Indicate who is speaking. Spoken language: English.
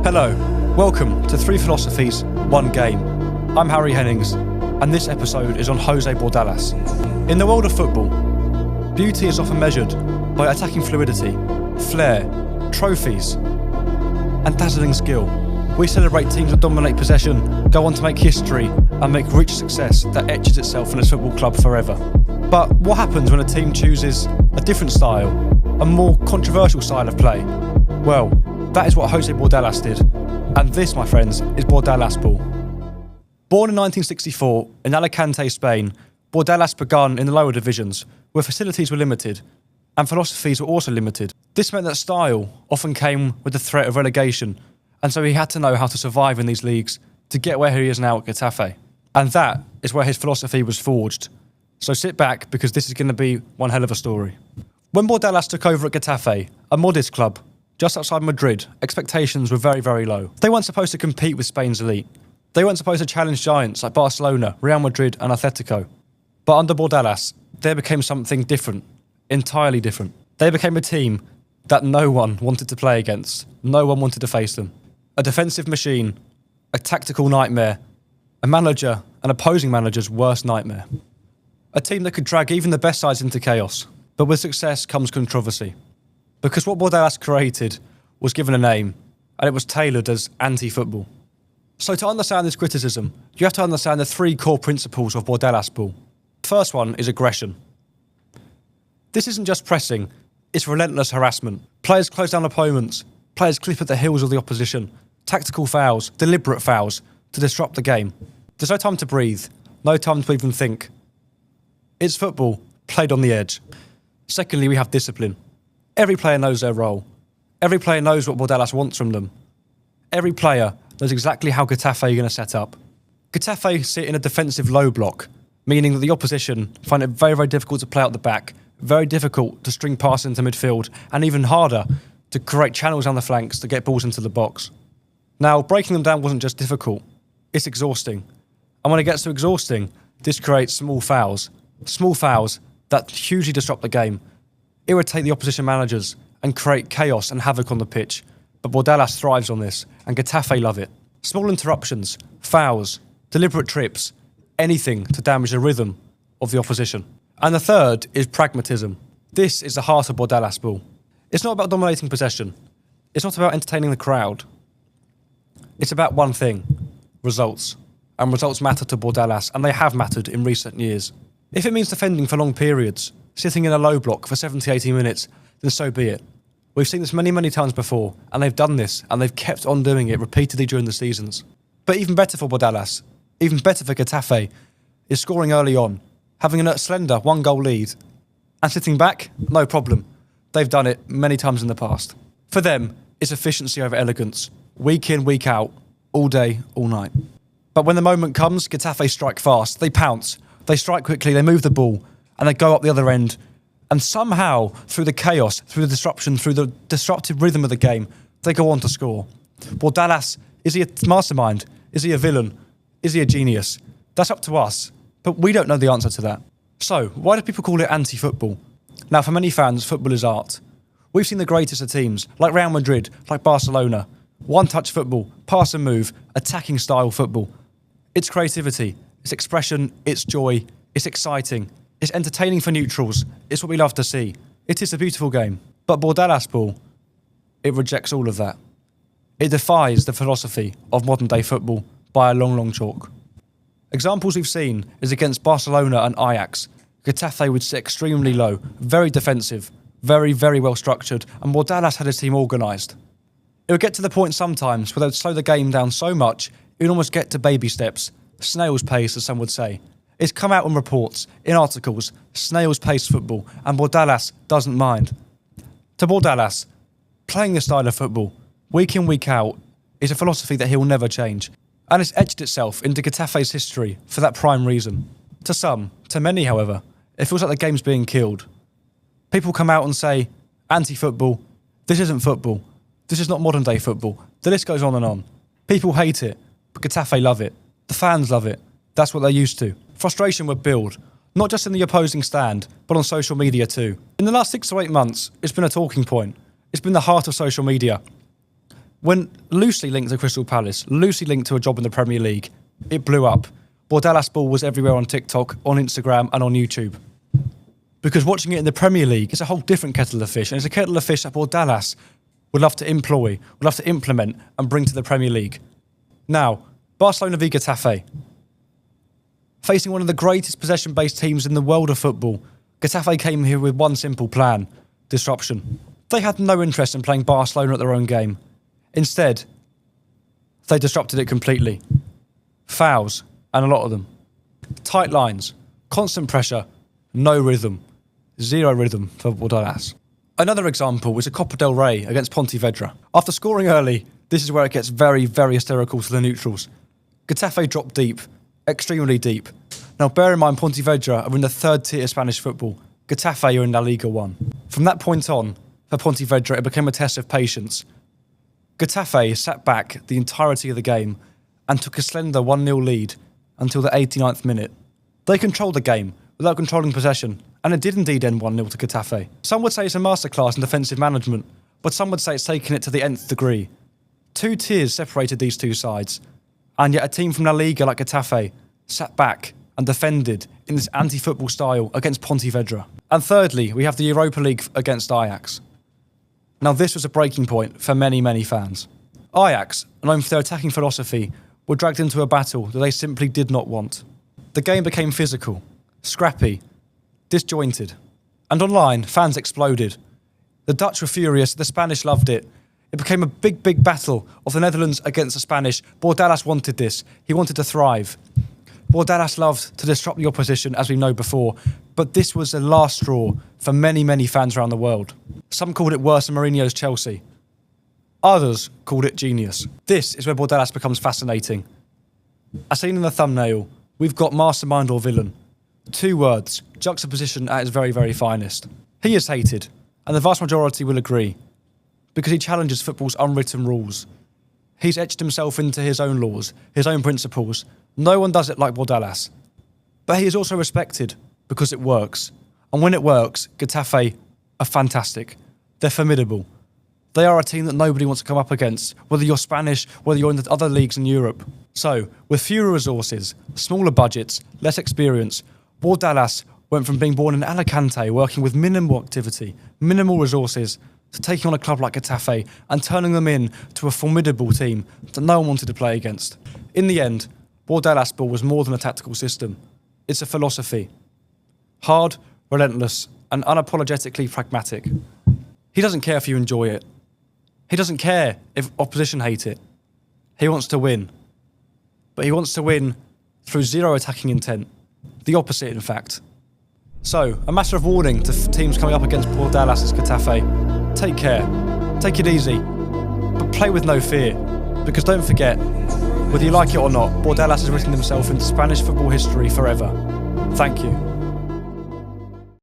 Speaker 1: Hello, welcome to 3 Philosophies, 1 Game. I'm Harry Hennings, and this episode is on Jose Bordalas. In the world of football, beauty is often measured by attacking fluidity, flair, trophies, and dazzling skill. We celebrate teams that dominate possession, go on to make history, and make rich success that etches itself in its football club forever. But what happens when a team chooses a different style, a more controversial style of play? Well, that is what Jose Bordalas did. And this, my friends, is Bordalas ball. Born in 1964 in Alicante, Spain, Bordalas began in the lower divisions, where facilities were limited, and philosophies were also limited. This meant that style often came with the threat of relegation, and so he had to know how to survive in these leagues to get where he is now at Getafe. And that is where his philosophy was forged. So sit back, because this is going to be one hell of a story. When Bordalas took over at Getafe, a modest club, just outside Madrid, expectations were very, very low. They weren't supposed to compete with Spain's elite. They weren't supposed to challenge giants like Barcelona, Real Madrid and Atletico. But under Bordalas, they became something different, entirely different. They became a team that no one wanted to play against. No one wanted to face them. A defensive machine, a tactical nightmare, a manager, an opposing manager's worst nightmare. A team that could drag even the best sides into chaos. But with success comes controversy. Because what Bordalas created was given a name, and it was tailored as anti-football. So to understand this criticism, you have to understand the 3 core principles of Bordalas ball. The first one is aggression. This isn't just pressing, it's relentless harassment. Players close down opponents, players clip at the heels of the opposition, tactical fouls, deliberate fouls, to disrupt the game. There's no time to breathe, no time to even think. It's football, played on the edge. Secondly, we have discipline. Every player knows their role. Every player knows what Bordalas wants from them. Every player knows exactly how Getafe are going to set up. Getafe sit in a defensive low block, meaning that the opposition find it very, very difficult to play out the back, very difficult to string passes into midfield, and even harder to create channels down the flanks to get balls into the box. Now, breaking them down wasn't just difficult, it's exhausting. And when it gets to exhausting, this creates small fouls that hugely disrupt the game, irritate the opposition managers, and create chaos and havoc on the pitch. But Bordalas thrives on this, and Getafe love it. Small interruptions, fouls, deliberate trips, anything to damage the rhythm of the opposition. And the third is pragmatism. This is the heart of Bordalas ball. It's not about dominating possession. It's not about entertaining the crowd. It's about one thing, results. And results matter to Bordalas, and they have mattered in recent years. If it means defending for long periods, sitting in a low block for 70-80 minutes, then so be it. We've seen this many, many times before, and they've done this, and they've kept on doing it repeatedly during the seasons. But even better for Bordalas, even better for Getafe, is scoring early on, having a slender 1-goal lead, and sitting back, no problem. They've done it many times in the past. For them, it's efficiency over elegance, week in, week out, all day, all night. But when the moment comes, Getafe strike fast, they pounce, they strike quickly, they move the ball, and they go up the other end. And somehow, through the chaos, through the disruption, through the disruptive rhythm of the game, they go on to score. Bordalas, is he a mastermind? Is he a villain? Is he a genius? That's up to us, but we don't know the answer to that. So, why do people call it anti-football? Now, for many fans, football is art. We've seen the greatest of teams, like Real Madrid, like Barcelona. One-touch football, pass and move, attacking style football. It's creativity, it's expression, it's joy, it's exciting. It's entertaining for neutrals. It's what we love to see. It is a beautiful game. But Bordalas ball, it rejects all of that. It defies the philosophy of modern day football by a long, long chalk. Examples we've seen is against Barcelona and Ajax. Getafe would sit extremely low, very defensive, very, very well structured, and Bordalas had his team organised. It would get to the point sometimes where they would slow the game down so much, it would almost get to baby steps, snail's pace, as some would say. It's come out in reports, in articles, snail's pace football, and Bordalas doesn't mind. To Bordalas, playing this style of football, week in, week out, is a philosophy that he will never change, and it's etched itself into Getafe's history for that prime reason. To some, to many however, it feels like the game's being killed. People come out and say, anti-football, this isn't football, this is not modern day football, the list goes on and on. People hate it, but Getafe love it, the fans love it, that's what they're used to. Frustration would build, not just in the opposing stand, but on social media too. In the last 6 to 8 months, it's been a talking point. It's been the heart of social media. When loosely linked to Crystal Palace, loosely linked to a job in the Premier League, it blew up. Bordalas' ball was everywhere on TikTok, on Instagram and on YouTube. Because watching it in the Premier League is a whole different kettle of fish, and it's a kettle of fish that Bordalas would love to employ, would love to implement and bring to the Premier League. Now, Barcelona v Getafe. Facing one of the greatest possession-based teams in the world of football, Getafe came here with one simple plan: disruption. They had no interest in playing Barcelona at their own game. Instead, they disrupted it completely. Fouls, and a lot of them. Tight lines, constant pressure, no rhythm. Zero rhythm for Bordalas. Another example was a Copa del Rey against Pontevedra. After scoring early, this is where it gets very, very hysterical to the neutrals. Getafe dropped deep, extremely deep. Now bear in mind Pontevedra are in the third tier of Spanish football. Getafe are in La Liga 1. From that point on, for Pontevedra it became a test of patience. Getafe sat back the entirety of the game and took a slender 1-0 lead until the 89th minute. They controlled the game without controlling possession, and it did indeed end 1-0 to Getafe. Some would say it's a masterclass in defensive management, but some would say it's taken it to the nth degree. 2 tiers separated these two sides, and yet a team from La Liga like Getafe sat back and defended in this anti-football style against Pontevedra. And thirdly, we have the Europa League against Ajax. Now this was a breaking point for many, many fans. Ajax, known for their attacking philosophy, were dragged into a battle that they simply did not want. The game became physical, scrappy, disjointed. And online, fans exploded. The Dutch were furious, the Spanish loved it. It became a big, big battle of the Netherlands against the Spanish. Bordalas wanted this. He wanted to thrive. Bordalas loved to disrupt the opposition, as we know before, but this was the last straw for many, many fans around the world. Some called it worse than Mourinho's Chelsea. Others called it genius. This is where Bordalas becomes fascinating. As seen in the thumbnail, we've got mastermind or villain. 2 words, juxtaposition at its very, very finest. He is hated, and the vast majority will agree, because he challenges football's unwritten rules. He's etched himself into his own laws, his own principles. No one does it like Bordalas. But he is also respected, because it works. And when it works, Getafe are fantastic. They're formidable. They are a team that nobody wants to come up against, whether you're Spanish, whether you're in the other leagues in Europe. So, with fewer resources, smaller budgets, less experience, Bordalas went from being born in Alicante, working with minimal activity, minimal resources, to taking on a club like Getafe and turning them into a formidable team that no one wanted to play against. In the end, Bordalas' ball was more than a tactical system. It's a philosophy. Hard, relentless, and unapologetically pragmatic. He doesn't care if you enjoy it. He doesn't care if opposition hate it. He wants to win. But he wants to win through zero attacking intent. The opposite, in fact. So, a matter of warning to teams coming up against Bordalas' Getafe. Take care. Take it easy. But play with no fear. Because don't forget, whether you like it or not, Bordalas has written himself into Spanish football history forever. Thank you.